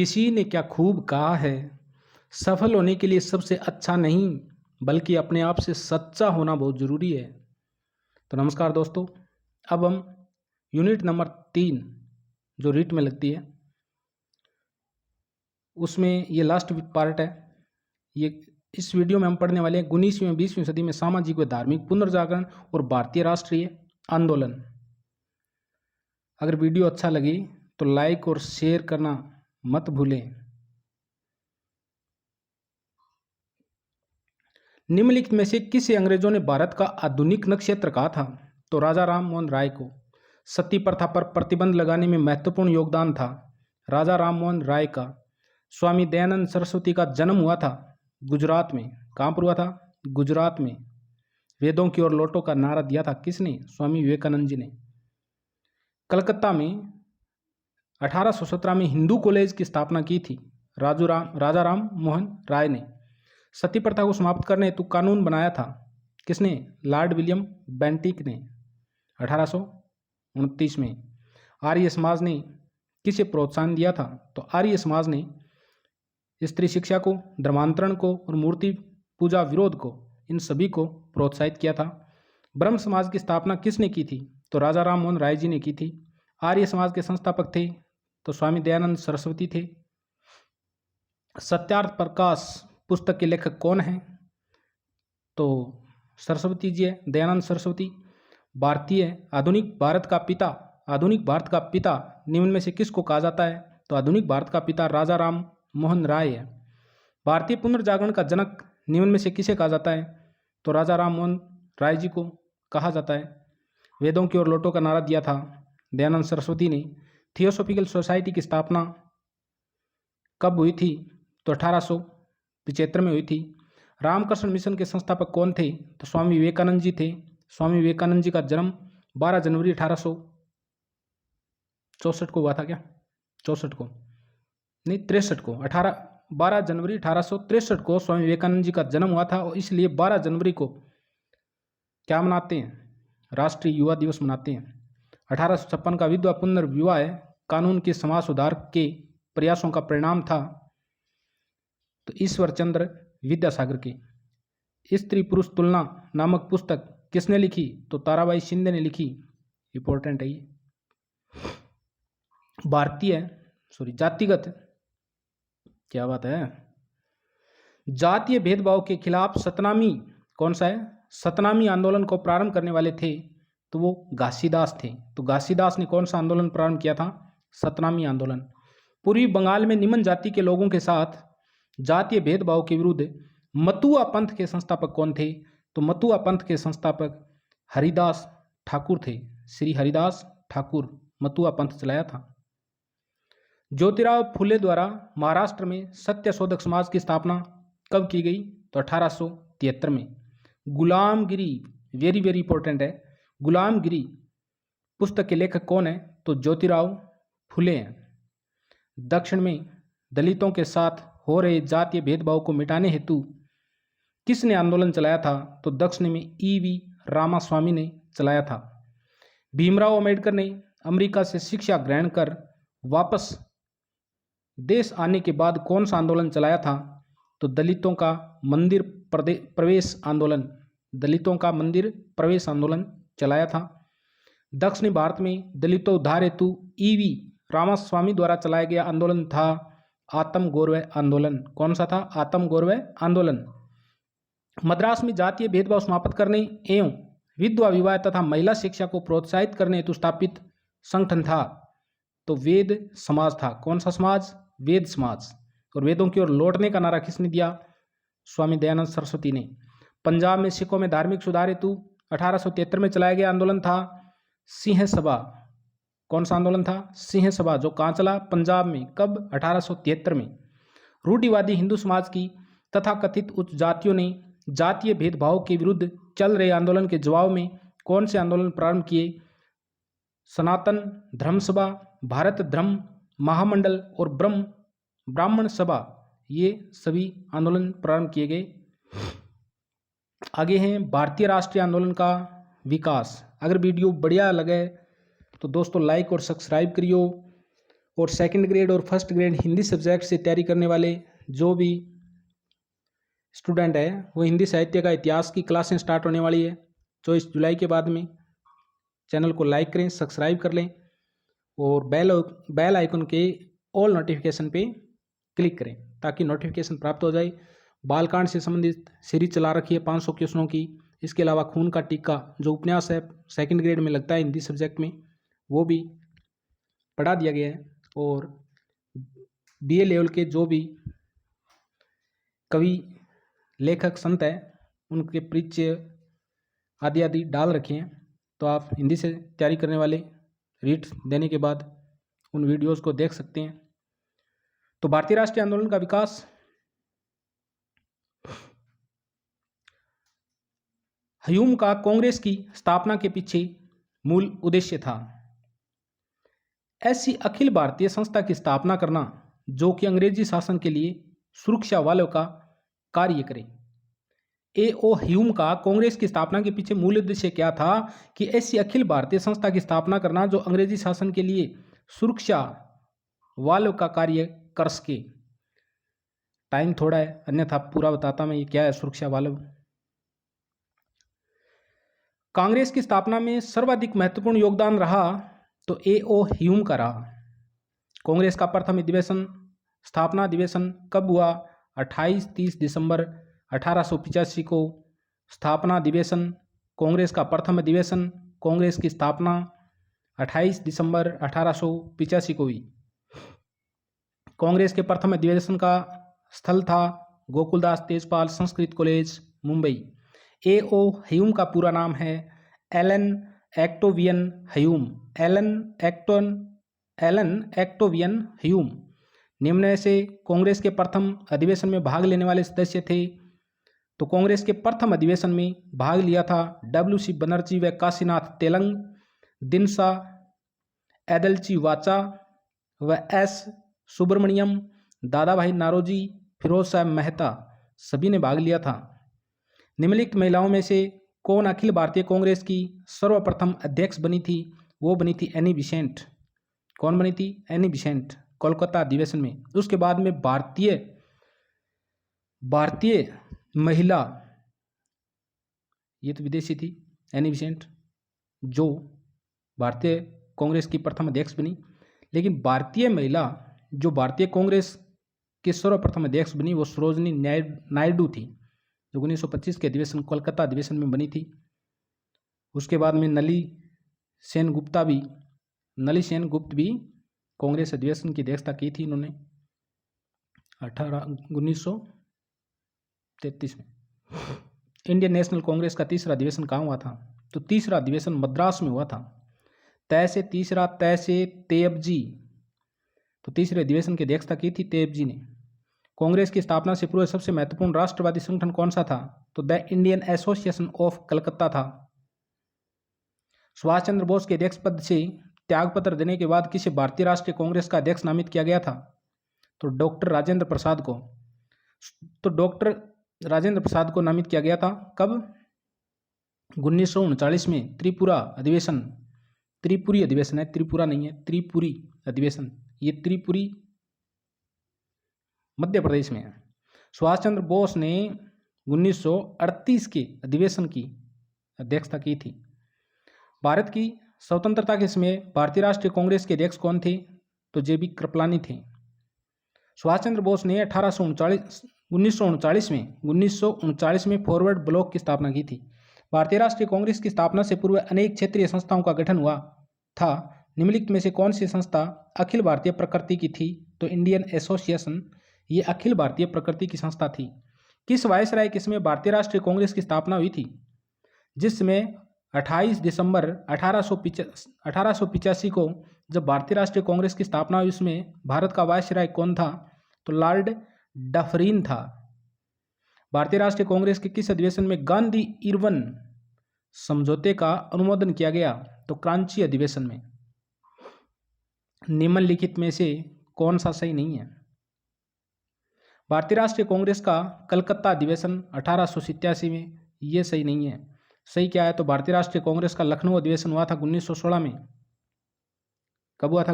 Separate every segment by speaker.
Speaker 1: किसी ने क्या खूब कहा है, सफल होने के लिए सबसे अच्छा नहीं बल्कि अपने आप से सच्चा होना बहुत ज़रूरी है। तो नमस्कार दोस्तों, अब हम यूनिट नंबर 3 जो रीट में लगती है उसमें ये लास्ट पार्ट है। ये इस वीडियो में हम पढ़ने वाले हैं 19वीं 20वीं सदी में सामाजिक व धार्मिक पुनर्जागरण और भारतीय राष्ट्रीय आंदोलन। अगर वीडियो अच्छा लगे तो लाइक और शेयर करना मत भूलें। निम्नलिखित में से किसे अंग्रेजों ने भारत का आधुनिक नक्षत्र कहा था? तो राजा राम मोहन राय को। सती प्रथा पर प्रतिबंध लगाने में महत्वपूर्ण योगदान था राजा राम मोहन राय का। स्वामी दयानंद सरस्वती का जन्म हुआ था गुजरात में। कहाँ पर हुआ था? गुजरात में। वेदों की ओर लौटो का नारा दिया था किसने? स्वामी विवेकानंद जी ने। कलकत्ता में 1817 में हिंदू कॉलेज की स्थापना की थी राजा राम मोहन राय ने। सती प्रथा को समाप्त करने हेतु कानून बनाया था किसने? लॉर्ड विलियम बेंटिक ने 1829 में। आर्य समाज ने किसे प्रोत्साहन दिया था? तो आर्य समाज ने स्त्री शिक्षा को, धर्मांतरण को और मूर्ति पूजा विरोध को, इन सभी को प्रोत्साहित किया था। ब्रह्म समाज की स्थापना किसने की थी? तो राजा राम मोहन राय जी ने की थी। आर्य समाज के संस्थापक थे तो स्वामी दयानंद सरस्वती थे। सत्यार्थ प्रकाश पुस्तक के लेखक कौन हैं? तो सरस्वती जी है, दयानंद सरस्वती। आधुनिक भारत का पिता निम्न में से किसको कहा जाता है? तो आधुनिक भारत का पिता राजा राम मोहन राय है। भारतीय पुनर्जागरण का जनक निम्न में से किसे कहा जाता है? तो राजा राम मोहन राय जी को कहा जाता है। वेदों की ओर लौटो का नारा दिया था दयानंद सरस्वती ने। थियोसॉफिकल सोसाइटी की स्थापना कब हुई थी? तो 1875 में हुई थी। रामकृष्ण मिशन के संस्थापक कौन थे? तो स्वामी विवेकानंद जी थे। स्वामी विवेकानंद जी का जन्म 12 जनवरी 1864 को हुआ था क्या? 64 को नहीं, 63 को। 12 जनवरी 1863 को स्वामी विवेकानंद जी का जन्म हुआ था और इसलिए 12 जनवरी को क्या मनाते हैं? राष्ट्रीय युवा दिवस मनाते हैं। 1856 का विधवा पुनर्विवाह कानून के समाज सुधार के प्रयासों का परिणाम था। तो ईश्वर चंद्र विद्यासागर की स्त्री पुरुष तुलना नामक पुस्तक किसने लिखी? तो ताराबाई शिंदे ने लिखी। इंपॉर्टेंट है ये। जातिगत, क्या बात है, जातीय भेदभाव के खिलाफ सतनामी, कौन सा है? सतनामी आंदोलन को प्रारंभ करने वाले थे तो वो घासीदास थे। तो घासीदास ने कौन सा आंदोलन प्रारंभ किया था? सतनामी आंदोलन। पूर्वी बंगाल में निम्न जाति के लोगों के साथ जातीय भेदभाव के विरुद्ध मतुआ पंथ के संस्थापक कौन थे? तो मतुआ पंथ के संस्थापक हरिदास ठाकुर थे। श्री हरिदास ठाकुर मतुआ पंथ चलाया था। ज्योतिराव फुले द्वारा महाराष्ट्र में सत्य शोधक समाज की स्थापना कब की गई? तो 1873 में। गुलामगिरी, वेरी वेरी इंपॉर्टेंट है, गुलामगिरी पुस्तक के लेखक कौन है? तो ज्योतिराव फुले हैं। दक्षिण में दलितों के साथ हो रहे जातीय भेदभाव को मिटाने हेतु किसने आंदोलन चलाया था? तो दक्षिण में E.V. रामास्वामी ने चलाया था। भीमराव अंबेडकर ने अमेरिका से शिक्षा ग्रहण कर वापस देश आने के बाद कौन सा आंदोलन चलाया था? तो दलितों का मंदिर प्रवेश आंदोलन, दलितों का मंदिर प्रवेश आंदोलन चलाया था। दक्षिणी भारत में दलितों उद्धार हेतु E.V. रामास्वामी द्वारा चलाया गया आंदोलन था आत्म गौरव आंदोलन। कौन सा था? आत्म गौरव आंदोलन। मद्रास में जातीय भेदभाव समाप्त करने एवं विधवा विवाह तथा महिला शिक्षा को प्रोत्साहित करने हेतु स्थापित संगठन था तो वेद समाज था। कौन सा समाज? वेद समाज। और वेदों की ओर लौटने का नारा किसने दिया? स्वामी दयानंद सरस्वती ने। पंजाब में सिखों में धार्मिक सुधार हेतु 1873 में चलाया गया आंदोलन था सिंह सभा। कौन सा आंदोलन था? सिंह सभा, जो कहाँ चला? पंजाब में। कब? 1873 में। रूढ़िवादी हिंदू समाज की तथा कथित उच्च जातियों ने जातीय भेदभाव के विरुद्ध चल रहे आंदोलन के जवाब में कौन से आंदोलन प्रारंभ किए? सनातन धर्म सभा, भारत धर्म महामंडल और ब्राह्मण सभा, ये सभी आंदोलन प्रारंभ किए गए। आगे हैं भारतीय राष्ट्रीय आंदोलन का विकास। अगर वीडियो बढ़िया लगे तो दोस्तों लाइक और सब्सक्राइब करियो और सेकंड ग्रेड और फर्स्ट ग्रेड हिंदी सब्जेक्ट से तैयारी करने वाले जो भी स्टूडेंट है वो हिंदी साहित्य का इतिहास की क्लासें स्टार्ट होने वाली है 24 जुलाई के बाद में। चैनल को लाइक करें, सब्सक्राइब कर लें और बेल आइकन के ऑल नोटिफिकेशन पे क्लिक करें ताकि नोटिफिकेशन प्राप्त हो जाए। बालकांड से संबंधित सीरीज चला रखी है 500 क्वेश्चनों की। इसके अलावा खून का टीका जो उपन्यास है सेकंड ग्रेड में लगता है हिंदी सब्जेक्ट में, वो भी पढ़ा दिया गया है। और बीए लेवल के जो भी कवि लेखक संत है उनके परिचय आदि आदि डाल रखे हैं, तो आप हिंदी से तैयारी करने वाले रीड देने के बाद उन वीडियोस को देख सकते हैं। तो भारतीय राष्ट्रीय आंदोलन का विकास ह्यूम का कांग्रेस की स्थापना के पीछे मूल उद्देश्य था ऐसी अखिल भारतीय संस्था की स्थापना करना जो कि अंग्रेजी शासन के लिए सुरक्षा वालों का कार्य करे। A.O. ह्यूम का कांग्रेस की स्थापना के पीछे मूल उद्देश्य क्या था कि ऐसी अखिल भारतीय संस्था की स्थापना करना जो अंग्रेजी शासन के लिए सुरक्षा वालों का कार्य कर सके। टाइम थोड़ा है अन्यथा पूरा बताता मैं ये क्या है सुरक्षा वालों। कांग्रेस की स्थापना में सर्वाधिक महत्वपूर्ण योगदान रहा तो A.O. ह्यूम का रहा। कांग्रेस का प्रथम अधिवेशन स्थापना अधिवेशन कब हुआ? 28-30 दिसंबर 1885 को स्थापना अधिवेशन। कांग्रेस का प्रथम अधिवेशन कांग्रेस की स्थापना 28 दिसंबर 1885 को हुई। कांग्रेस के प्रथम अधिवेशन का स्थल था Gokuldas Tejpal Sanskrit college Mumbai. A.O. Hume का पूरा नाम है Allan Octavian Hume. Allan Octavian Hume. निम्न में से कांग्रेस के प्रथम अधिवेशन में भाग लेने वाले सदस्य थे। तो कांग्रेस के प्रथम अधिवेशन में भाग लिया था W.C. बनर्जी व काशीनाथ तेलंग, दिनसा एदलची वाचा व S. सुब्रमण्यम, दादा भाई नारोजी, फिरोज साहब मेहता, सभी ने भाग लिया था। निम्नलिखित महिलाओं में से कौन अखिल भारतीय कांग्रेस की सर्वप्रथम अध्यक्ष बनी थी? वो बनी थी एनी बिसेंट। कौन बनी थी? एनी बिसेंट, कोलकाता अधिवेशन में। उसके बाद में भारतीय महिला, ये तो विदेशी थी एनी बिसेंट, जो भारतीय कांग्रेस की प्रथम अध्यक्ष बनी। लेकिन भारतीय महिला जो भारतीय कांग्रेस की सर्वप्रथम अध्यक्ष बनी वो सरोजनी नायडू थी, जो 1925 के अधिवेशन कोलकाता अधिवेशन में बनी थी। उसके बाद में नली सेन गुप्त भी कांग्रेस अधिवेशन की अध्यक्षता की थी इन्होंने 1933 में। इंडियन नेशनल कांग्रेस का तीसरा अधिवेशन कहाँ हुआ था? तो तीसरा अधिवेशन मद्रास में हुआ था। तय से तेयबजी, तो तीसरे अधिवेशन की अध्यक्षता की थी तेयबजी ने। कांग्रेस की स्थापना से पूर्व सबसे महत्वपूर्ण राष्ट्रवादी संगठन कौन सा था? तो the Indian association of Calcutta था। सुभाष चंद्र बोस के अध्यक्ष पद से त्यागपत्र देने के बाद किसे भारतीय राष्ट्रीय कांग्रेस का अध्यक्ष नामित किया गया था? तो डॉक्टर राजेंद्र प्रसाद को। तो डॉक्टर राजेंद्र प्रसाद को नामित किया गया था कब? 1939 में त्रिपुरी अधिवेशन है, त्रिपुरा नहीं है, त्रिपुरी अधिवेशन। ये त्रिपुरी मध्य प्रदेश में है। सुभाष चंद्र बोस ने 1938 के अधिवेशन की अध्यक्षता की थी। भारत की स्वतंत्रता के समय भारतीय राष्ट्रीय कांग्रेस के अध्यक्ष कौन थे? तो JB कृपलानी थे। सुभाष चंद्र बोस ने 1939 में फॉरवर्ड ब्लॉक की स्थापना की थी। भारतीय राष्ट्रीय कांग्रेस की स्थापना से पूर्व अनेक क्षेत्रीय संस्थाओं का गठन हुआ था। निम्नलिखित में से कौन सी संस्था अखिल भारतीय प्रकृति की थी? तो इंडियन एसोसिएशन, ये अखिल भारतीय प्रकृति की संस्था थी। किस वायसराय के समय भारतीय राष्ट्रीय कांग्रेस की स्थापना हुई थी? जिसमें 28 दिसंबर 1885 को जब भारतीय राष्ट्रीय कांग्रेस की स्थापना हुई, उसमें भारत का वायसराय कौन था? तो लॉर्ड डफरिन था। भारतीय राष्ट्रीय कांग्रेस के किस अधिवेशन में गांधी इरविन समझौते का अनुमोदन किया गया? तो क्रांची अधिवेशन में। निम्नलिखित में से कौन सा सही नहीं है? भारतीय राष्ट्रीय कांग्रेस का कलकत्ता अधिवेशन 1887 में, ये सही नहीं है। सही क्या है? तो भारतीय राष्ट्रीय कांग्रेस का लखनऊ अधिवेशन हुआ था 1916 में। कब हुआ था?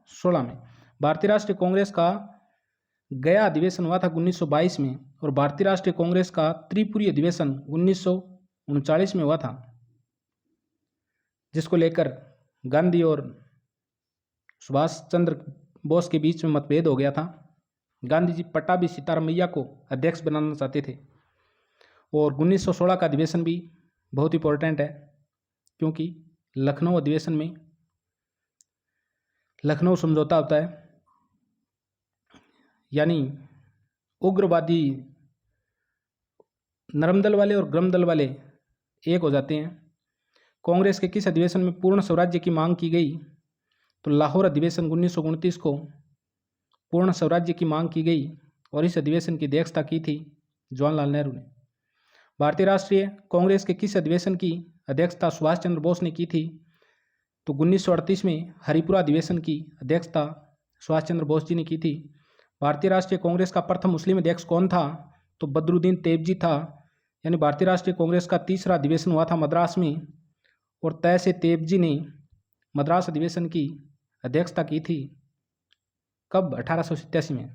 Speaker 1: 1916 में। भारतीय राष्ट्रीय कांग्रेस का गया अधिवेशन हुआ था 1922 में और भारतीय राष्ट्रीय कांग्रेस का त्रिपुरी अधिवेशन 1939 में हुआ था, जिसको लेकर गांधी और सुभाष चंद्र बोस के बीच में मतभेद हो गया था। गांधी जी पट्टाभी सीतारामैया को अध्यक्ष बनाना चाहते थे और 1916 का अधिवेशन भी बहुत इंपॉर्टेंट है, क्योंकि लखनऊ अधिवेशन में लखनऊ समझौता होता है, यानी उग्रवादी नरम दल वाले और गरम दल वाले एक हो जाते हैं। कांग्रेस के किस अधिवेशन में पूर्ण स्वराज्य की मांग की गई? तो लाहौर अधिवेशन 1929 को पूर्ण स्वराज्य की मांग की गई और इस अधिवेशन की अध्यक्षता की थी जवाहरलाल नेहरू ने। भारतीय राष्ट्रीय कांग्रेस के किस अधिवेशन की अध्यक्षता सुभाष चंद्र बोस ने की थी? तो 1938 में हरिपुरा अधिवेशन की अध्यक्षता सुभाष चंद्र बोस जी ने की थी। भारतीय राष्ट्रीय कांग्रेस का प्रथम मुस्लिम अध्यक्ष कौन था? तो बदरुद्दीन तेबजी था। यानी भारतीय राष्ट्रीय कांग्रेस का तीसरा अधिवेशन हुआ था मद्रास में और तय से तेबजी ने मद्रास अधिवेशन की अध्यक्षता की थी। कब? 1887 में।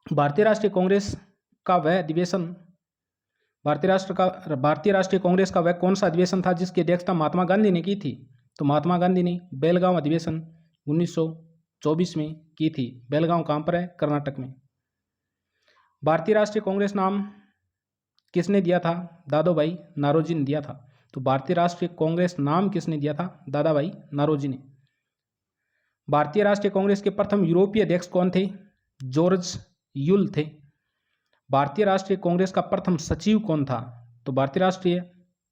Speaker 1: भारतीय राष्ट्रीय कांग्रेस का वह अधिवेशन भारतीय राष्ट्रीय कांग्रेस का वह कौन सा अधिवेशन था जिसकी अध्यक्षता महात्मा गांधी ने की थी? तो महात्मा गांधी ने बेलगांव अधिवेशन 1924 में की थी। बेलगांव कहाँ पर है? कर्नाटक में। भारतीय राष्ट्रीय कांग्रेस नाम किसने दिया था? दादोभाई नारोजी ने दिया था। तो भारतीय राष्ट्रीय कांग्रेस नाम किसने दिया था? दादाभाई नारोजी ने। भारतीय राष्ट्रीय कांग्रेस के प्रथम यूरोपीय अध्यक्ष कौन थे? जॉर्ज यूल थे। भारतीय राष्ट्रीय कांग्रेस का प्रथम सचिव कौन था? तो भारतीय राष्ट्रीय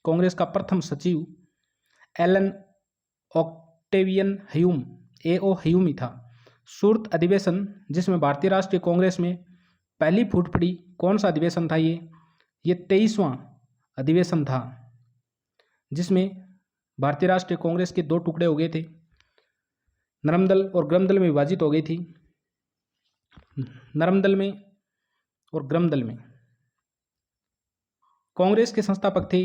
Speaker 1: कांग्रेस का प्रथम सचिव Allan Octavian Hume A.O. Hume ही था। सूरत अधिवेशन जिसमें भारतीय राष्ट्रीय कांग्रेस में पहली फूट पड़ी, कौन सा अधिवेशन था? ये 23वां अधिवेशन था, जिसमें भारतीय राष्ट्रीय कांग्रेस के दो टुकड़े हो गए थे, नरम दल और गरम दल में विभाजित हो गई थी। नरम दल में और गरम दल में। कांग्रेस के संस्थापक थे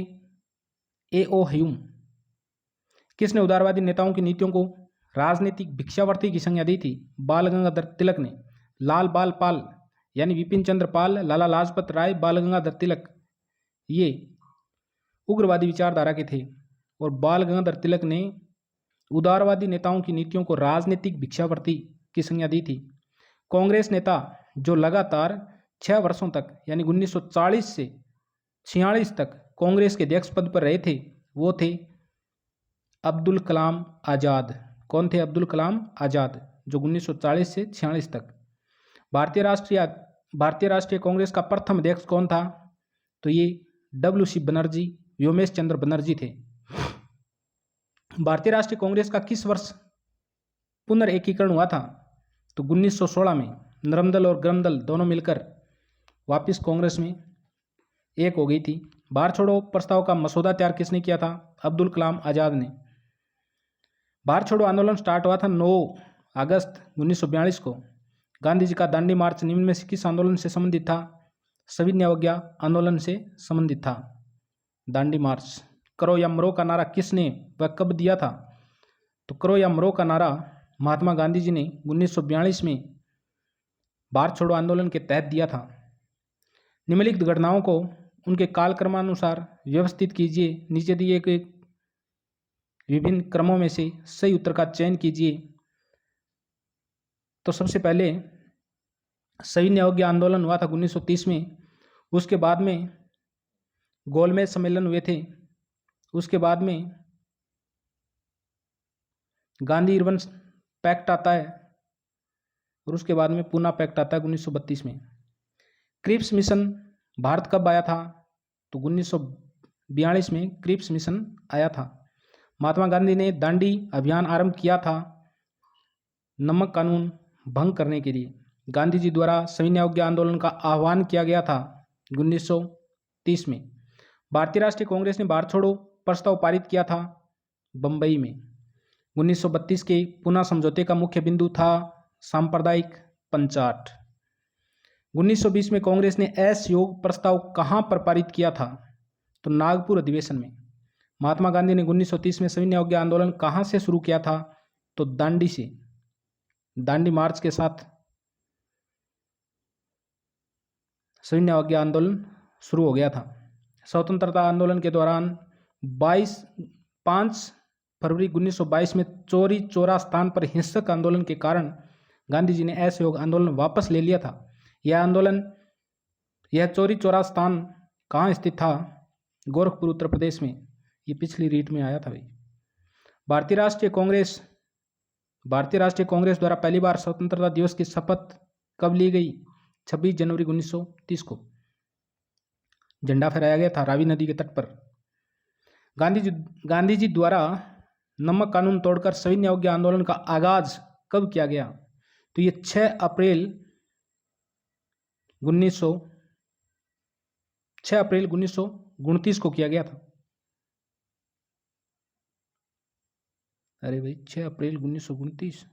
Speaker 1: A.O. ह्यूम। किसने उदारवादी नेताओं की नीतियों को राजनीतिक भिक्षावृत्ति की संज्ञा दी थी? बाल गंगाधर तिलक ने। लाल बाल पाल यानी विपिन चंद्र पाल, लाला लाजपत राय, बाल गंगाधर तिलक ये उग्रवादी विचारधारा के थे और बाल गंगाधर तिलक ने उदारवादी नेताओं की नीतियों को राजनीतिक भिक्षावृत्ति की संज्ञा दी थी। कांग्रेस नेता जो लगातार 6 वर्षों तक यानी 1940 से 46 तक कांग्रेस के अध्यक्ष पद पर रहे थे वो थे अब्दुल कलाम आज़ाद। कौन थे? अब्दुल कलाम आज़ाद, जो 1940 से 46 तक। भारतीय राष्ट्रीय कांग्रेस का प्रथम अध्यक्ष कौन था? तो ये WC बनर्जी, व्योमेश चंद्र बनर्जी थे। भारतीय राष्ट्रीय कांग्रेस का किस वर्ष पुनर्एकीकरण हुआ था? तो 1916 में। नरम दल और गरम दल दोनों मिलकर वापस कांग्रेस में एक हो गई थी। भारत छोड़ो प्रस्ताव का मसौदा तैयार किसने किया था? अब्दुल कलाम आज़ाद ने। भारत छोड़ो आंदोलन स्टार्ट हुआ था 9 अगस्त 1942 को। गांधी जी का दांडी मार्च निम्न में से किस आंदोलन से संबंधित था? सविनय अवज्ञा आंदोलन से संबंधित था दांडी मार्च। करो या मरो का नारा किसने व कब दिया था? तो करो या मरो का नारा महात्मा गांधी जी ने 1942 में भारत छोड़ो आंदोलन के तहत दिया था। निम्नलिखित घटनाओं को उनके कालक्रमानुसार व्यवस्थित कीजिए। नीचे दिए गए विभिन्न क्रमों में से सही उत्तर का चयन कीजिए। तो सबसे पहले सविनय अवज्ञा आंदोलन हुआ था 1930 में। उसके बाद में गोलमेज सम्मेलन हुए थे। उसके बाद में गांधी इरविन पैक्ट आता है और उसके बाद में पूना पैक्ट आता है 1932 में। क्रिप्स मिशन भारत कब आया था? तो 1942 में क्रिप्स मिशन आया था। महात्मा गांधी ने दांडी अभियान आरंभ किया था नमक कानून भंग करने के लिए। गांधी जी द्वारा सविनय अवज्ञा आंदोलन का आह्वान किया गया था 1930 में। भारतीय राष्ट्रीय कांग्रेस ने भारत छोड़ो प्रस्ताव पारित किया था बंबई में। 1932 के पुना समझौते का मुख्य बिंदु था सांप्रदायिक पंचाट। 1920 में कांग्रेस ने असहयोग प्रस्ताव कहां पर पारित किया था? तो नागपुर अधिवेशन में। महात्मा गांधी ने 1930 में सविनय अवज्ञा आंदोलन कहां से शुरू किया था? तो दांडी से। दांडी मार्च के साथ सविनय अवज्ञा आंदोलन शुरू हो गया था। स्वतंत्रता आंदोलन के दौरान 5 फरवरी 1922 में चौरी चौरा स्थान पर हिंसक आंदोलन के कारण गांधी जी ने असहयोग आंदोलन वापस ले लिया था। यह चौरी चौरा स्थान कहाँ स्थित था? गोरखपुर, उत्तर प्रदेश में। ये पिछली रीट में आया था भाई। भारतीय राष्ट्रीय कांग्रेस द्वारा पहली बार स्वतंत्रता दिवस की शपथ कब ली गई? 26 जनवरी 1930 को। झंडा फहराया गया था रावी नदी के तट पर। गांधी जी द्वारा नमक कानून तोड़कर सविनय अवज्ञा आंदोलन का आगाज कब किया गया? तो ये 6 अप्रैल 1929 को किया गया था। अरे भाई 6 अप्रैल 1929।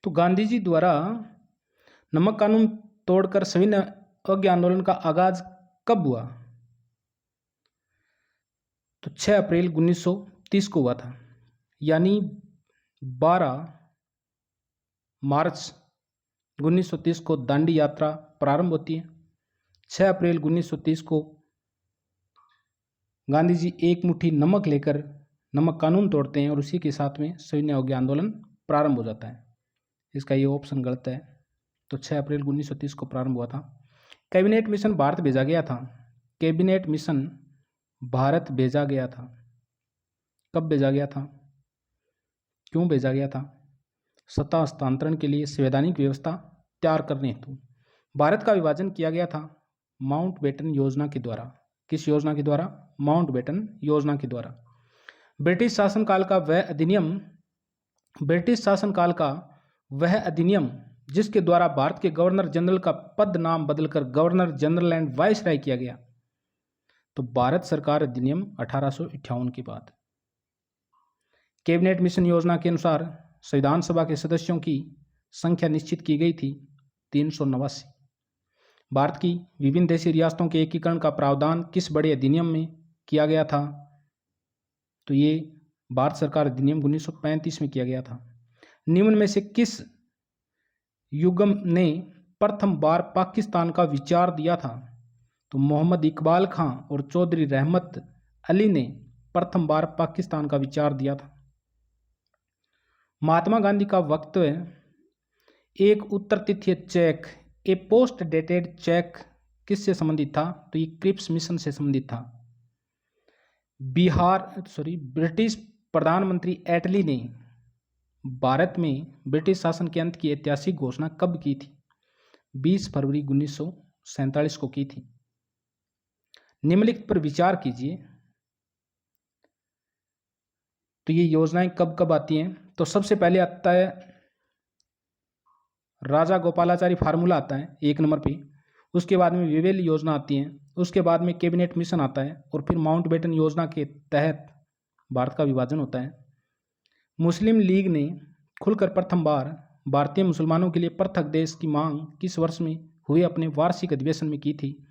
Speaker 1: तो गांधी जी द्वारा नमक कानून तोड़कर सविनय अवज्ञा आंदोलन का आगाज कब हुआ? तो 6 अप्रैल 1930 को हुआ था। यानी 12 मार्च 1930 को दांडी यात्रा प्रारंभ होती है। 6 अप्रैल 1930 को गांधी जी एक मुट्ठी नमक लेकर नमक कानून तोड़ते हैं और उसी के साथ में सविनय अवज्ञा आंदोलन प्रारंभ हो जाता है। इसका ये ऑप्शन गलत है। तो 6 अप्रैल 1930 को प्रारंभ हुआ था। कैबिनेट मिशन भारत भेजा गया था। कैबिनेट मिशन भारत भेजा गया था। कब भेजा गया था? क्यों भेजा गया था? सत्ता हस्तांतरण के लिए संवैधानिक व्यवस्था तैयार करने हेतु भारत का विभाजन किया गया था माउंटबेटन योजना के द्वारा। किस योजना के द्वारा? माउंटबेटन योजना के द्वारा। ब्रिटिश शासनकाल का वह अधिनियम जिसके द्वारा भारत के गवर्नर जनरल का पद नाम बदलकर गवर्नर जनरल एंड वाइसराय किया गया। तो भारत सरकार अधिनियम 1858 के बाद। कैबिनेट मिशन योजना के अनुसार संविधान सभा के सदस्यों की संख्या निश्चित की गई थी 389। भारत की विभिन्न देशी रियासतों के एकीकरण का प्रावधान किस बड़े अधिनियम में किया गया था? तो ये भारत सरकार अधिनियम 1935 में किया गया था। निम्न में से किस युग्म ने प्रथम बार पाकिस्तान का विचार दिया था? तो मोहम्मद इकबाल खां और चौधरी रहमत अली ने प्रथम बार पाकिस्तान का विचार दिया था। महात्मा गांधी का वक्तव्य एक उत्तर तिथीय चेक, ए पोस्ट डेटेड चेक किससे संबंधित था? तो ये क्रिप्स मिशन से संबंधित था। ब्रिटिश प्रधानमंत्री एटली ने भारत में ब्रिटिश शासन के अंत की ऐतिहासिक घोषणा कब की थी? 20 फरवरी 1947 को की थी। निम्नलिखित पर विचार कीजिए। तो ये योजनाएं कब कब आती हैं? तो सबसे पहले आता है राजा गोपालाचारी फार्मूला आता है 1 नंबर पे। उसके बाद में विवेल योजना आती है। उसके बाद में कैबिनेट मिशन आता है और फिर माउंटबेटन योजना के तहत भारत का विभाजन होता है। मुस्लिम लीग ने खुलकर प्रथम बार भारतीय मुसलमानों के लिए पृथक देश की मांग किस वर्ष में हुए अपने वार्षिक अधिवेशन में की थी?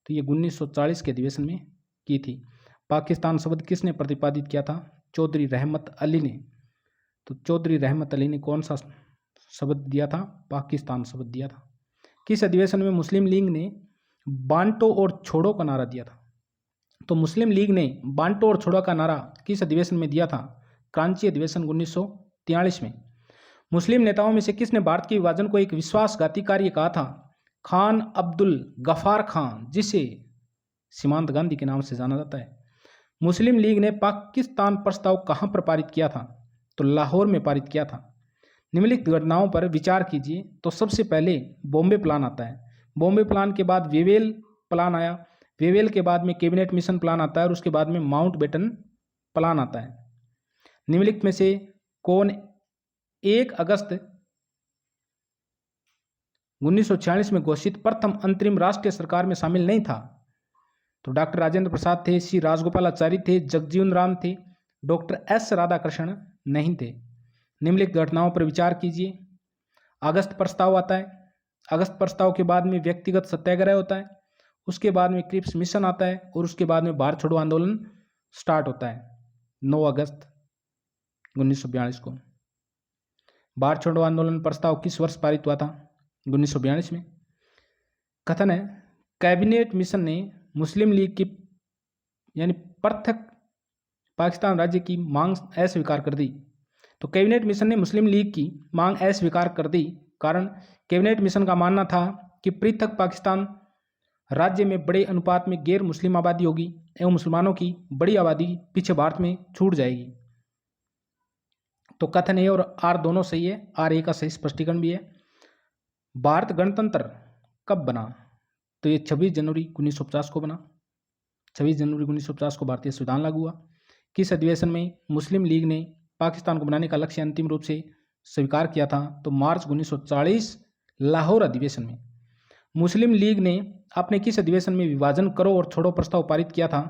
Speaker 1: तो ये 1940 के अधिवेशन में की थी। पाकिस्तान शब्द किसने प्रतिपादित किया था? चौधरी रहमत अली ने। तो चौधरी रहमत अली ने कौन सा शब्द दिया था? पाकिस्तान शब्द दिया था। किस अधिवेशन में मुस्लिम लीग ने बांटो और छोड़ो का नारा दिया था? तो मुस्लिम लीग ने बांटो और छोड़ो का नारा किस अधिवेशन में दिया था? क्रांची अधिवेशन 1943 में। मुस्लिम नेताओं में से किसने भारत के विभाजन को एक विश्वासघाती कार्य कहा था? खान अब्दुल गफार खान, जिसे सीमांत गांधी के नाम से जाना जाता है। मुस्लिम लीग ने पाकिस्तान प्रस्ताव कहां पर पारित किया था? तो लाहौर में पारित किया था। निम्नलिखित घटनाओं पर विचार कीजिए। तो सबसे पहले बॉम्बे प्लान आता है। बॉम्बे प्लान के बाद वेवेल प्लान आया। वेवेल के बाद में कैबिनेट मिशन प्लान आता है और उसके बाद में माउंटबेटन प्लान आता है। निम्नलिखित में से कौन 1 अगस्त 1946 में घोषित प्रथम अंतरिम राष्ट्रीय सरकार में शामिल नहीं था? तो डॉक्टर राजेंद्र प्रसाद थे, सी राजगोपालाचारी थे, जगजीवन राम थे, डॉक्टर एस राधाकृष्णन नहीं थे। निम्नलिखित घटनाओं पर विचार कीजिए। अगस्त प्रस्ताव आता है। अगस्त प्रस्ताव के बाद में व्यक्तिगत सत्याग्रह होता है। उसके बाद में क्रिप्स मिशन आता है और उसके बाद में भारत छोड़ो आंदोलन स्टार्ट होता है 9 अगस्त 1942 को। भारत छोड़ो आंदोलन प्रस्ताव किस वर्ष पारित हुआ था? 1942 में। कथन है कैबिनेट मिशन ने मुस्लिम लीग की यानी पृथक पाकिस्तान राज्य की मांग अस्वीकार कर दी। तो कैबिनेट मिशन ने मुस्लिम लीग की मांग अस्वीकार कर दी। कारण कैबिनेट मिशन का मानना था कि पृथक पाकिस्तान राज्य में बड़े अनुपात में गैर मुस्लिम आबादी होगी एवं मुसलमानों की बड़ी आबादी पीछे भारत में छूट जाएगी। तो कथन ए और आर दोनों सही है। आर ए का सही स्पष्टीकरण भी है। भारत गणतंत्र कब बना? तो ये 26 जनवरी 1950 को बना। 26 जनवरी 1950 को भारतीय संविधान लागू हुआ। किस अधिवेशन में मुस्लिम लीग ने पाकिस्तान को बनाने का लक्ष्य अंतिम रूप से स्वीकार किया था? तो मार्च 1940 लाहौर अधिवेशन में। मुस्लिम लीग ने अपने किस अधिवेशन में विभाजन करो और छोड़ो प्रस्ताव पारित किया था?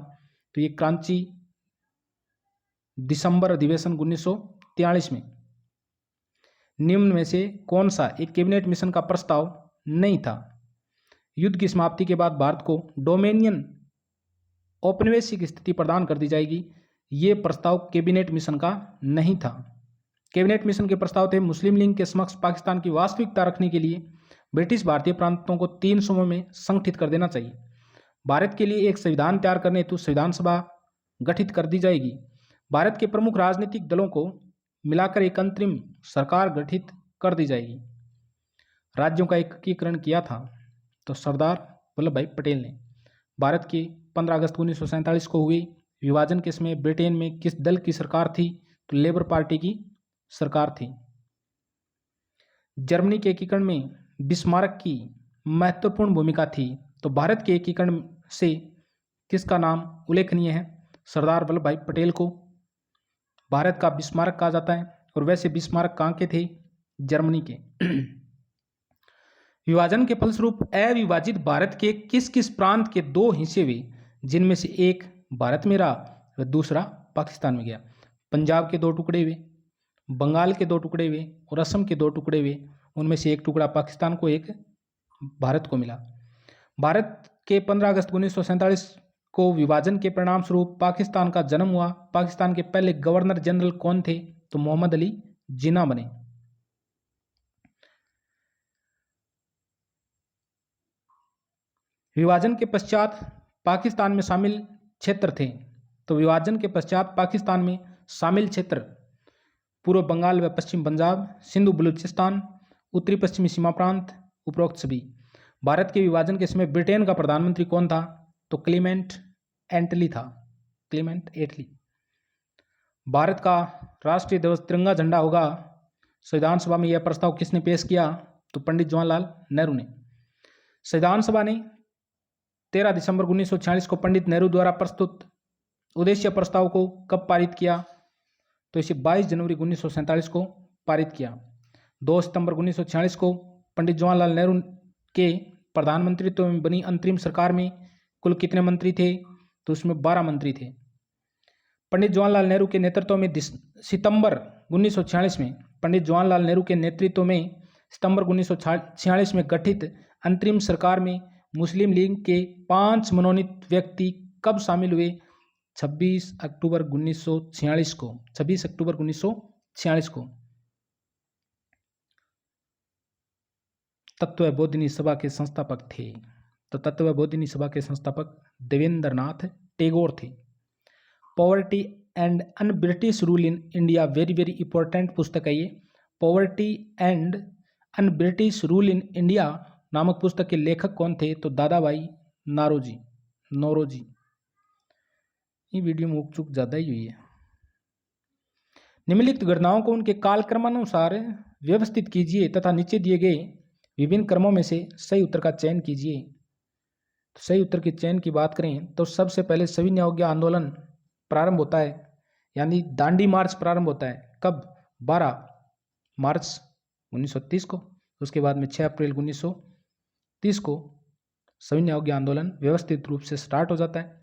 Speaker 1: तो ये क्रांति दिसंबर अधिवेशन 1943 में। निम्न में से कौन सा एक कैबिनेट मिशन का प्रस्ताव नहीं था? युद्ध की समाप्ति के बाद भारत को डोमेनियन औपनिवेशिक स्थिति प्रदान कर दी जाएगी। ये प्रस्ताव कैबिनेट मिशन का नहीं था। कैबिनेट मिशन के प्रस्ताव थे मुस्लिम लीग के समक्ष पाकिस्तान की वास्तविकता रखने के लिए ब्रिटिश भारतीय प्रांतों को 3 समूहों में संगठित कर देना चाहिए। भारत के लिए एक संविधान तैयार करने हेतु संविधान सभा गठित कर दी जाएगी। भारत के प्रमुख राजनीतिक दलों को मिलाकर एक अंतरिम सरकार गठित कर दी जाएगी। राज्यों का एकीकरण किया था तो सरदार वल्लभ भाई पटेल ने। भारत के 15 अगस्त 1947 को हुए विभाजन के समय ब्रिटेन में किस दल की सरकार थी? तो लेबर पार्टी की सरकार थी। जर्मनी के एकीकरण में बिस्मार्क की महत्वपूर्ण भूमिका थी। तो भारत के एकीकरण से किसका नाम उल्लेखनीय है? सरदार वल्लभ भाई पटेल को भारत का बिस्मार्क कहा जाता है। और वैसे बिस्मार्क कहाँ के थे? जर्मनी के। विभाजन के फलस्वरूप अविभाजित भारत के किस किस प्रांत के 2 हिस्से हुए, जिनमें से एक भारत में रहा व दूसरा पाकिस्तान में गया? पंजाब के 2 टुकड़े हुए, बंगाल के 2 टुकड़े हुए और असम के 2 टुकड़े हुए। उनमें से एक टुकड़ा पाकिस्तान को, एक भारत को मिला। भारत के 15 अगस्त 1947 को विभाजन के परिणाम स्वरूप पाकिस्तान का जन्म हुआ। पाकिस्तान के पहले गवर्नर जनरल कौन थे? तो मोहम्मद अली जिन्ना बने। विभाजन के पश्चात पाकिस्तान में शामिल क्षेत्र थे। तो विभाजन के पश्चात पाकिस्तान में शामिल क्षेत्र पूर्व बंगाल व पश्चिम पंजाब, सिंधु बलूचिस्तान, उत्तरी पश्चिमी सीमा प्रांत, उपरोक्त सभी। भारत के विभाजन के समय ब्रिटेन का प्रधानमंत्री कौन था? तो क्लेमेंट एटली था। क्लेमेंट एटली। भारत का राष्ट्रीय ध्वज तिरंगा झंडा होगा। संविधान सभा में यह प्रस्ताव किसने पेश किया? तो पंडित जवाहरलाल नेहरू ने। संविधान सभा ने 13 दिसंबर 1946 को पंडित नेहरू द्वारा प्रस्तुत उद्देश्य प्रस्ताव को कब पारित किया? तो इसे 22 जनवरी 1947 को पारित किया। 2 सितंबर 1946 को पंडित जवाहरलाल नेहरू के प्रधानमंत्रित्व में बनी अंतरिम सरकार में कुल कितने मंत्री थे? तो उसमें 12 मंत्री थे। पंडित जवाहरलाल नेहरू के नेतृत्व में सितंबर 1946 में पंडित जवाहरलाल नेहरू के नेतृत्व में सितंबर 1946 में गठित अंतरिम सरकार में मुस्लिम लीग के 5 मनोनीत व्यक्ति कब शामिल हुए? 26 अक्टूबर 1946 को। 26 अक्टूबर 1946 को। तत्वबोधिनी सभा के संस्थापक थे। तो तत्वबोधिनी सभा के संस्थापक देवेंद्रनाथ टैगोर थे। Poverty and un British rule in India, very very important पुस्तक है ये। Poverty and un British rule in India नामक पुस्तक के लेखक कौन थे? तो दादाभाई नौरोजी। ये वीडियो में उपचुक ज़्यादा ही हुई है। निम्नलिखित घटनाओं को उनके कालक्रमानुसार व्यवस्थित कीजिए तथा नीचे दिए गए विभिन्न क्रमों में से सही उत्तर का चयन कीजिए। तो सही उत्तर के चयन की बात करें तो सबसे पहले सविनय अवज्ञा आंदोलन प्रारंभ होता है, यानी दांडी मार्च प्रारंभ होता है। कब? 12 मार्च 1930 को। उसके बाद में 6 अप्रैल 1930 को सविनय अवज्ञा आंदोलन व्यवस्थित रूप से स्टार्ट हो जाता है।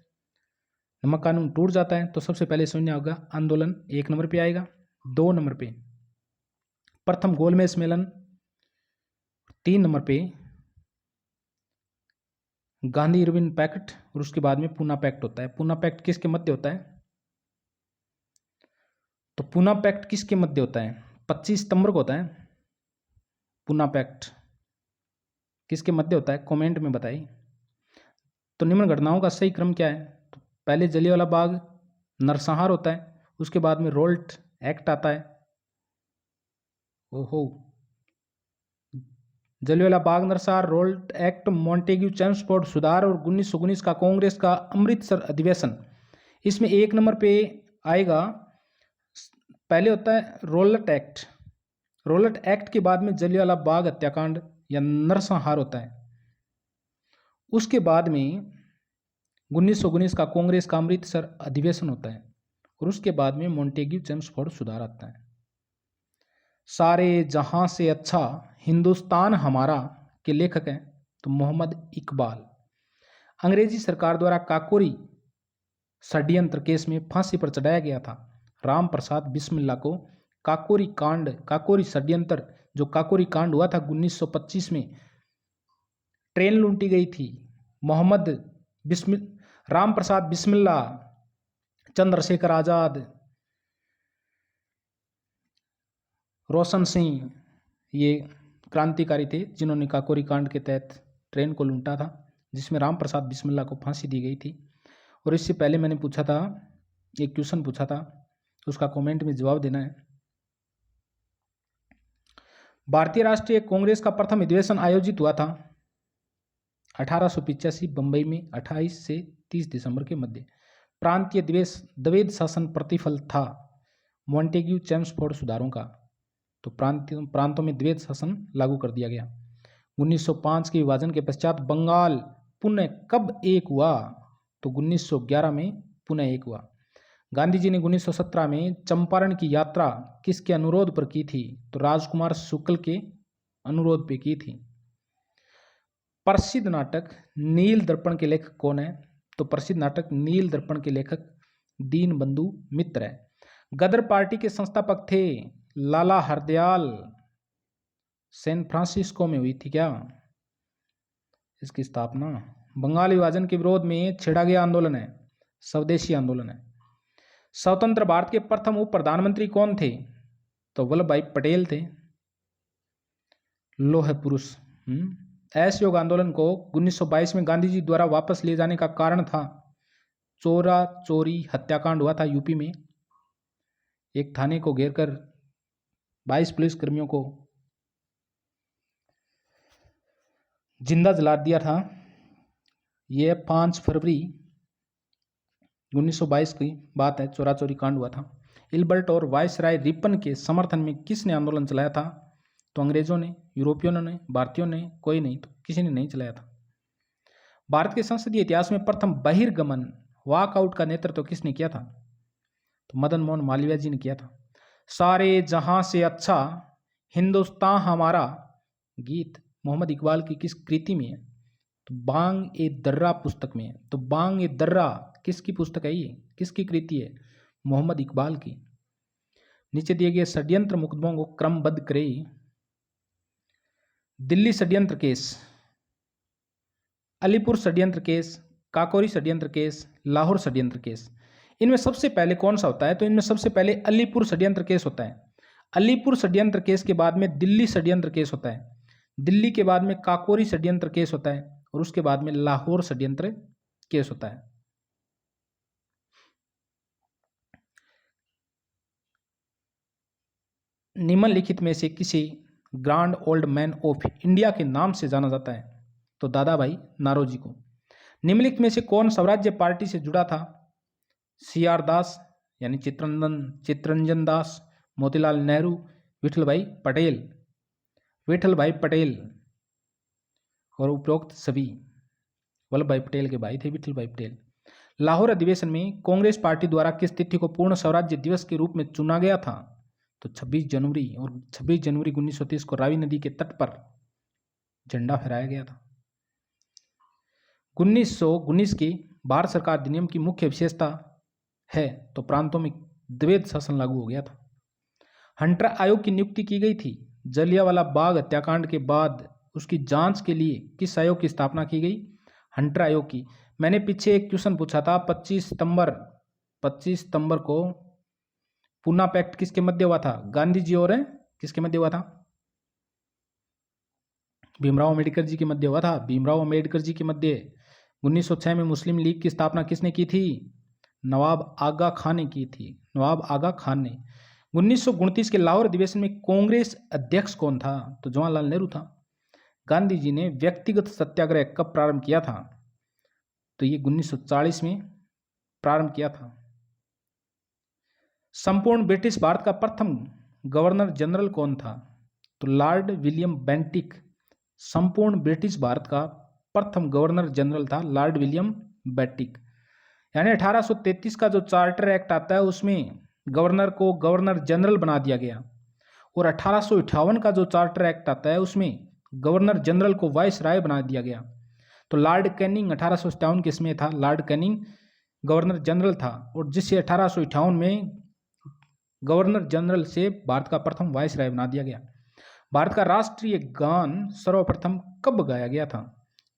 Speaker 1: नमक कानून टूट जाता है। तो सबसे पहले सविनय अवज्ञा आंदोलन 1 नंबर पे आएगा। 2 नंबर पे प्रथम गोलमेज सम्मेलन, 3 नंबर पे गांधी इरविन पैक्ट और उसके बाद में पूना पैक्ट होता है। पूना पैक्ट किसके मध्य होता है? तो पूना पैक्ट किसके मध्य होता है? 25 सितंबर को होता है पूना पैक्ट, किसके मध्य होता है, कमेंट में बताइए। तो निम्न घटनाओं का सही क्रम क्या है? तो पहले जलियांवाला बाग नरसंहार होता है, उसके बाद में रोल्ट एक्ट आता है। ओहो, जलियांवाला बाग नरसंहार, रोल्ट एक्ट, मॉन्टेग्यू चेम्सफोर्ड सुधार और 1919 का कांग्रेस का अमृतसर अधिवेशन। इसमें एक नंबर पे आएगा, पहले होता है रोल्ट एक्ट। रोल्ट एक्ट के बाद में जलियांवाला बाग हत्याकांड या नरसंहार होता है। उसके बाद में 1919 का कांग्रेस का अमृतसर अधिवेशन होता है और उसके बाद में मॉन्टेग्यू चेम्सफोर्ड सुधार आता है। सारे जहां से अच्छा हिंदुस्तान हमारा के लेखक हैं तो मोहम्मद इकबाल। अंग्रेजी सरकार द्वारा काकोरी षड्यंत्र केस में फांसी पर चढ़ाया गया था राम प्रसाद बिस्मिल्ला को। काकोरी षड्यंत्र, जो काकोरी कांड हुआ था 1925 में, ट्रेन लूंटी गई थी। राम प्रसाद बिस्मिल्ला, चंद्रशेखर आजाद, रोशन सिंह, ये क्रांतिकारी थे जिन्होंने काकोरी कांड के तहत ट्रेन को लूंटा था, जिसमें राम प्रसाद बिस्मिल्ला को फांसी दी गई थी। और इससे पहले मैंने पूछा था, एक क्वेश्चन पूछा था, उसका कमेंट में जवाब देना है। भारतीय राष्ट्रीय कांग्रेस का प्रथम अधिवेशन आयोजित हुआ था 1885 बंबई में 28 से 30 दिसंबर के मध्य। प्रांतीय द्वैध शासन प्रतिफल था मॉन्टेग्यू चेम्सफोर्ड सुधारों का, तो प्रांतों में द्वैध शासन लागू कर दिया गया। 1905 के विभाजन के पश्चात बंगाल पुनः कब एक हुआ? तो 1911 में पुनः एक हुआ। गांधी जी ने 1917 में चंपारण की यात्रा किसके अनुरोध पर की थी? तो राजकुमार शुक्ल के अनुरोध पे की थी। प्रसिद्ध नाटक नील दर्पण के लेखक कौन है? तो प्रसिद्ध नाटक नील दर्पण के लेखक दीनबंधु मित्र है। गदर पार्टी के संस्थापक थे लाला हरदयाल। सैन फ्रांसिस्को में हुई थी क्या इसकी स्थापना? बंगाल विभाजन के विरोध में छेड़ा गया आंदोलन है, स्वदेशी आंदोलन है। स्वतंत्र भारत के प्रथम उप प्रधानमंत्री कौन थे? तो वल्लभ भाई पटेल थे, लोह पुरुष। असहयोग आंदोलन को 1922 में गांधी जी द्वारा वापस ले जाने का कारण था चोरा चोरी हत्याकांड हुआ था यूपी में। एक थाने को घेरकर 22 पुलिसकर्मियों को जिंदा जला दिया था। यह 5 फरवरी 1922 की बात है, चोरा चोरी कांड हुआ था। इल्बर्ट और वायसराय रिपन के समर्थन में किसने आंदोलन चलाया था? तो अंग्रेजों ने, यूरोपियनों ने, भारतीयों ने, कोई नहीं, तो किसी ने नहीं चलाया था। भारत के संसदीय इतिहास में प्रथम बहिर्गमन वॉकआउट का नेतृत्व किसने किया था? तो मदन मोहन मालवीय जी ने किया था। सारे जहां से अच्छा हिंदुस्तान हमारा गीत मोहम्मद इकबाल की किस कृति में है? तो बांग ए दर्रा पुस्तक में है। तो बांग ए दर्रा किसकी पुस्तक है? ये किसकी कृति है? मोहम्मद इकबाल की। नीचे दिए गए षड्यंत्र मुकदमों को क्रमबद्ध करें। दिल्ली षड्यंत्र केस, अलीपुर षड्यंत्र केस, काकोरी षड्यंत्र केस, लाहौर षड्यंत्र केस, इनमें सबसे पहले कौन सा होता है? तो इनमें सबसे पहले अलीपुर षड्यंत्र केस होता है। अलीपुर षड्यंत्र केस के बाद में दिल्ली षड्यंत्र केस होता है। दिल्ली के बाद में काकोरी षड्यंत्र केस होता है और उसके बाद में लाहौर षड्यंत्र केस होता है। निम्नलिखित में से किसी grand old man of India के नाम से जाना जाता है? तो दादा भाई नारोजी को। निम्नलिखित में से कौन स्वराज्य पार्टी से जुड़ा था? CR दास यानी चित्तरंजन दास, मोतीलाल नेहरू, विठल भाई पटेल और उपरोक्त सभी वल्लभ भाई पटेल के भाई थे विठल भाई पटेल। लाहौर अधिवेशन में कांग्रेस पार्टी द्वारा किस तिथि को पूर्ण स्वराज्य दिवस के रूप में चुना गया था? तो 26 जनवरी, और 26 जनवरी 1930 को रावी नदी के तट पर झंडा फहराया गया था। 1919 की भारत सरकार अधिनियम की मुख्य विशेषता है तो प्रांतों में द्वैध शासन लागू हो गया था। हंटर आयोग की नियुक्ति की गई थी। जलियांवाला बाग हत्याकांड के बाद उसकी जांच के लिए किस आयोग की स्थापना की गई? हंटर आयोग की। मैंने पीछे एक क्वेश्चन पूछा था 25 सितंबर को पूना पैक्ट किसके मध्य हुआ था? गांधी जी और किसके मध्य हुआ था? भीमराव अंबेडकर जी के मध्य हुआ था। भीमराव अंबेडकर जी के मध्य 1906 में मुस्लिम लीग की स्थापना किसने की थी? नवाब आगा खान ने की थी। नवाब आगा खान ने। 1929 के लाहौर अधिवेशन में कांग्रेस अध्यक्ष कौन था? तो जवाहरलाल नेहरू था। गांधी जी ने व्यक्तिगत सत्याग्रह कब प्रारंभ किया था? तो ये 1940 में प्रारंभ किया था। संपूर्ण ब्रिटिश भारत का प्रथम गवर्नर जनरल कौन था? तो लॉर्ड विलियम बेंटिक संपूर्ण ब्रिटिश भारत का प्रथम गवर्नर जनरल था, लॉर्ड विलियम बेंटिक। यानी 1833 का जो चार्टर एक्ट आता है उसमें गवर्नर को गवर्नर जनरल बना दिया गया, और 1858 का जो चार्टर एक्ट आता है उसमें गवर्नर जनरल को वाइस राय बना दिया गया। तो लॉर्ड कैनिंग 1857 के इसमें था, लॉर्ड कैनिंग गवर्नर जनरल था, और जिसे 1858 में गवर्नर जनरल से भारत का प्रथम वाइस राय बना दिया गया। भारत का राष्ट्रीय गान सर्वप्रथम कब गाया गया था?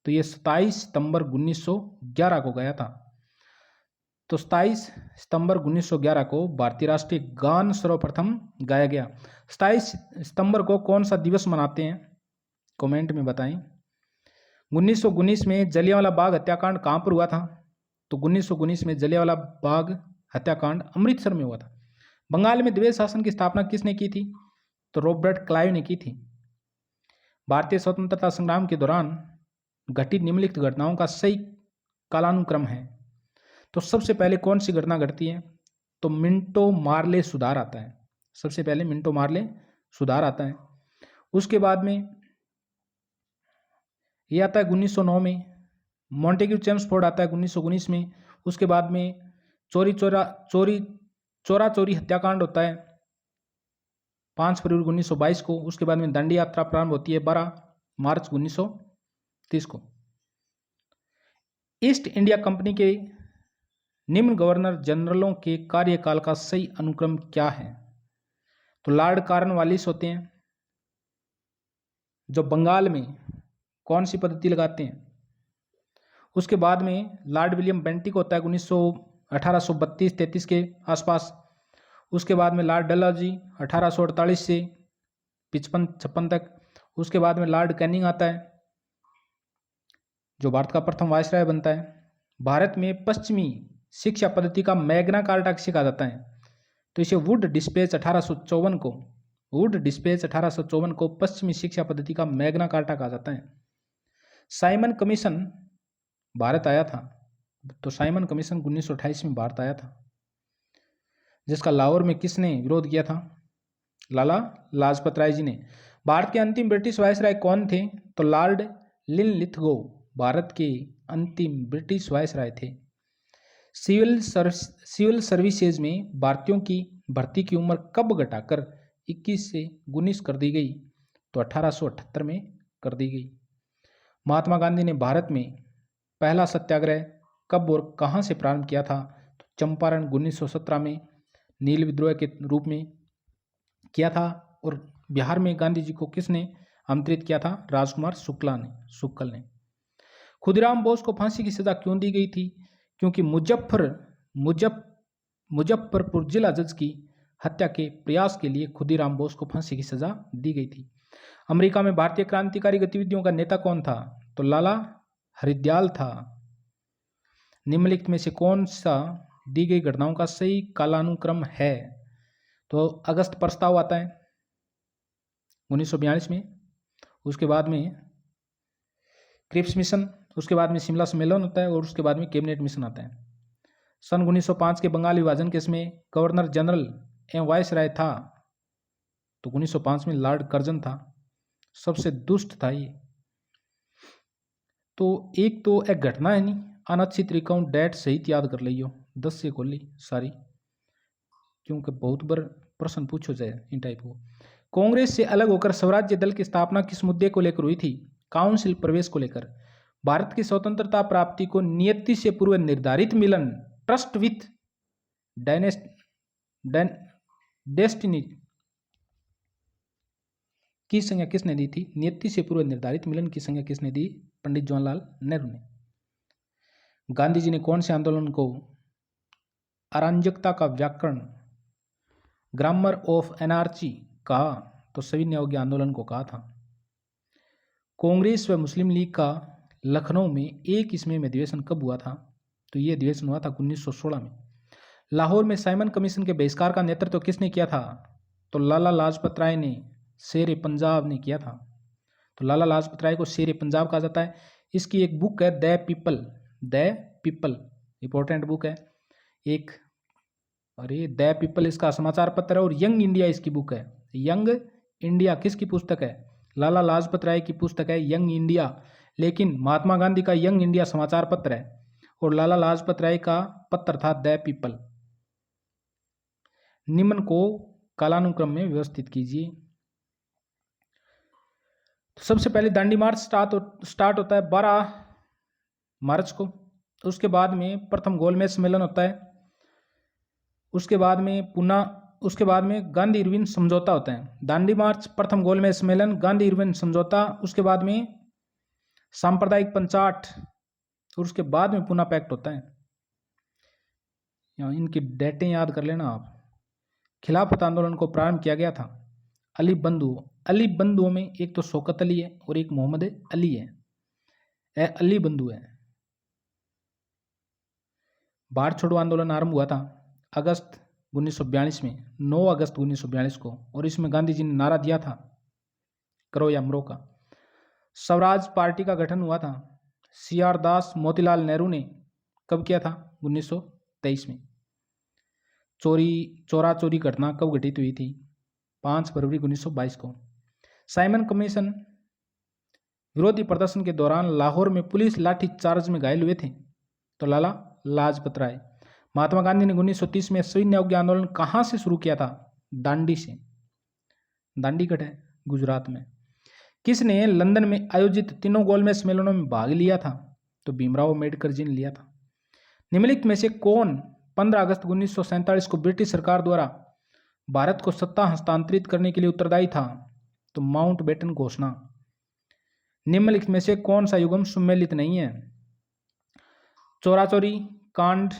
Speaker 1: तो ये 27 सितंबर 1911 को गाया था। तो 27 सितंबर 1911 को भारतीय राष्ट्रीय गान सर्वप्रथम गाया गया। 27 सितंबर को कौन सा दिवस मनाते हैं? कमेंट में बताएं। 1919 में जलियांवाला बाग हत्याकांड कहाँ पर हुआ था? तो 1919 में जलियांवाला बाग हत्याकांड अमृतसर में हुआ था। बंगाल में द्विवेद शासन की स्थापना किसने की थी? तो रॉबर्ट क्लाइव ने की थी। भारतीय स्वतंत्रता संग्राम के दौरान घटित निम्नलिखित घटनाओं का सही कालानुक्रम है। तो सबसे पहले कौन सी घटना घटती है? तो मिंटो मार्ले सुधार आता है। सबसे पहले मिंटो मार्ले सुधार आता है। उसके बाद में ये आता है 1909 में। मॉन्टेग्यू चेम्सफोर्ड आता है 1919 में। उसके बाद में चोरा चोरी हत्याकांड होता है 5 फरवरी 1922 को। उसके बाद में दांडी यात्रा प्रारंभ होती है 12 मार्च 1930 को। ईस्ट इंडिया कंपनी के निम्न गवर्नर जनरलों के कार्यकाल का सही अनुक्रम क्या है? तो लॉर्ड कॉर्नवालिस होते हैं, जो बंगाल में कौन सी पद्धति लगाते हैं। उसके बाद में लॉर्ड विलियम बेंटिक होता है 1832-33 के आसपास। उसके बाद में लॉर्ड डलहौजी 1848 से 55-56 तक। उसके बाद में लॉर्ड कैनिंग आता है, जो भारत का प्रथम वायसराय बनता है। भारत में पश्चिमी शिक्षा पद्धति का मैग्ना कार्टा किसे कहा जाता है? तो इसे वुड डिस्पेच 1854 को पश्चिमी शिक्षा पद्धति का मैग्ना कार्टा कहा जाता है। साइमन कमीशन भारत आया था, तो साइमन कमीशन 1928 में भारत आया था, जिसका लाहौर में किसने विरोध किया था? लाला लाजपत राय जी ने। भारत के अंतिम ब्रिटिश वायसराय कौन थे? तो लॉर्ड लिनलिथगो भारत के अंतिम ब्रिटिश वायसराय थे। सिविल सर्विसेज में भारतीयों की भर्ती की उम्र कब घटाकर 21 से 19 कर दी गई? तो 1878 में कर दी गई। महात्मा गांधी ने भारत में पहला सत्याग्रह कब और कहां से प्रारंभ किया था? तो चंपारण 1917 में नील विद्रोह के रूप में किया था। और बिहार में गांधी जी को किसने आमंत्रित किया था? राजकुमार शुक्ल ने। खुदीराम बोस को फांसी की सजा क्यों दी गई थी? क्योंकि मुजफ्फरपुर जिला जज की हत्या के प्रयास के लिए खुदीराम बोस को फांसी की सजा दी गई थी। अमेरिका में भारतीय क्रांतिकारी गतिविधियों का नेता कौन था? तो लाला हरिदयाल था। निम्नलिखित में से कौन सा दी गई घटनाओं का सही कालानुक्रम है? तो अगस्त प्रस्ताव आता है 1942 में। उसके बाद में क्रिप्स मिशन, उसके बाद में शिमला सम्मेलन होता है, और उसके बाद में कैबिनेट मिशन आता है। सन 1905 के बंगाल विभाजन केस में गवर्नर जनरल एवं वायसराय था, तो 1905 में लॉर्ड कर्जन था। सबसे दुष्ट था ये। तो एक घटना है नहीं, अनच्छित रिकाउंट डेट सहित याद कर लियो 10 से खोली सारी, क्योंकि बहुत बार प्रश्न पूछो जाए इन टाइप को। कांग्रेस से अलग होकर स्वराज्य दल की स्थापना किस मुद्दे को लेकर हुई थी? काउंसिल प्रवेश को लेकर। भारत की स्वतंत्रता प्राप्ति को नियति से पूर्व निर्धारित मिलन ट्रस्ट विथ डेस्टिनी की संज्ञा किसने दी थी? नियति से पूर्व निर्धारित मिलन की संज्ञा किसने दी? पंडित जवाहरलाल नेहरू ने। गांधी जी ने कौन से आंदोलन को अराजकता का व्याकरण ग्रामर ऑफ एनआरची कहा? तो सविनय अवज्ञा आंदोलन को कहा था। कांग्रेस व मुस्लिम लीग का लखनऊ में 1 ईस्वी में अधिवेशन कब हुआ था? तो ये अधिवेशन हुआ था 1916 में। लाहौर में साइमन कमीशन के बहिष्कार का नेतृत्व किसने किया था? तो लाला लाजपत राय ने, शेर पंजाब ने किया था। तो लाला लाजपत राय को शेर पंजाब कहा जाता है। इसकी एक बुक है द पीपल, इंपॉर्टेंट बुक है एक। अरे द पीपल इसका समाचार पत्र है और यंग इंडिया इसकी बुक है। यंग इंडिया किसकी पुस्तक है? लाला लाजपत राय की पुस्तक है यंग इंडिया, लेकिन महात्मा गांधी का यंग इंडिया समाचार पत्र है और लाला लाजपत राय का पत्र था द पीपल। निम्न को कालानुक्रम में व्यवस्थित कीजिए। तो सबसे पहले दांडी मार्च स्टार्ट होता है 12 मार्च को। उसके बाद में प्रथम गोलमेज सम्मेलन होता है। उसके बाद में गांधी इरविन समझौता होता है। दांडी मार्च, प्रथम गोलमेज सम्मेलन, गांधी इरविन समझौता, उसके बाद में सांप्रदायिक पंचाट और उसके बाद में पूना पैक्ट होता है। इनकी डेटें याद कर लेना आप। खिलाफत आंदोलन को प्रारंभ किया गया था अली बंधुओं में एक तो शौकत अली है और एक मोहम्मद अली है। अली बंधु है। भारत छोड़ो आंदोलन आरंभ हुआ था अगस्त 1942 में, 9 अगस्त 1942 को, और इसमें गांधी जी ने नारा दिया था करो या मरो का। स्वराज पार्टी का गठन हुआ था CR दास मोतीलाल नेहरू ने कब किया था? 1923 में। चोरा चोरी घटना कब घटित हुई थी? 5 फरवरी 1922 को। साइमन कमीशन विरोधी प्रदर्शन के दौरान लाहौर में पुलिस लाठी चार्ज में घायल हुए थे तो लाला लाजपत राय। महात्मा गांधी ने 1930 में सविनय अवज्ञा आंदोलन कहाँ से शुरू किया था? दांडी से। दांडीगढ़ है गुजरात में। किसने लंदन में आयोजित तीनों गोलमेज सम्मेलनों में भाग लिया था? तो भीमराव अम्बेडकर जी ने लिया था। निम्नलिखित में से कौन 15 अगस्त 1947 को ब्रिटिश सरकार द्वारा भारत को सत्ता हस्तांतरित करने के लिए उत्तरदायी था? तो माउंटबेटन घोषणा। निम्नलिखित में से कौन सा युग्म सम्मिलित नहीं है? चोरा चोरी कांड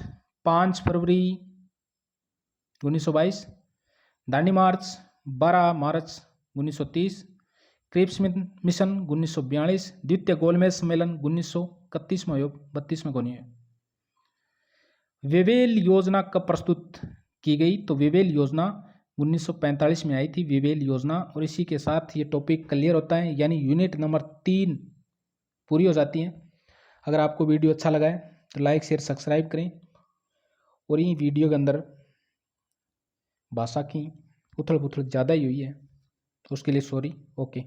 Speaker 1: 5 फरवरी 1922, दांडी मार्च 12 मार्च 1930, क्रिप्स मिशन 1942, द्वितीय गोलमेज सम्मेलन 1931 योग 32 में कोनी है। वेवेल योजना कब प्रस्तुत की गई? तो वेवेल योजना 1945 में आई थी वेवेल योजना। और इसी के साथ ये टॉपिक क्लियर होता है, यानी यूनिट नंबर 3 पूरी हो जाती है। अगर आपको वीडियो अच्छा लगा है तो लाइक शेयर सब्सक्राइब करें। और ये वीडियो के अंदर भाषा की उथल पुथल ज़्यादा ही हुई है तो उसके लिए सॉरी। ओके।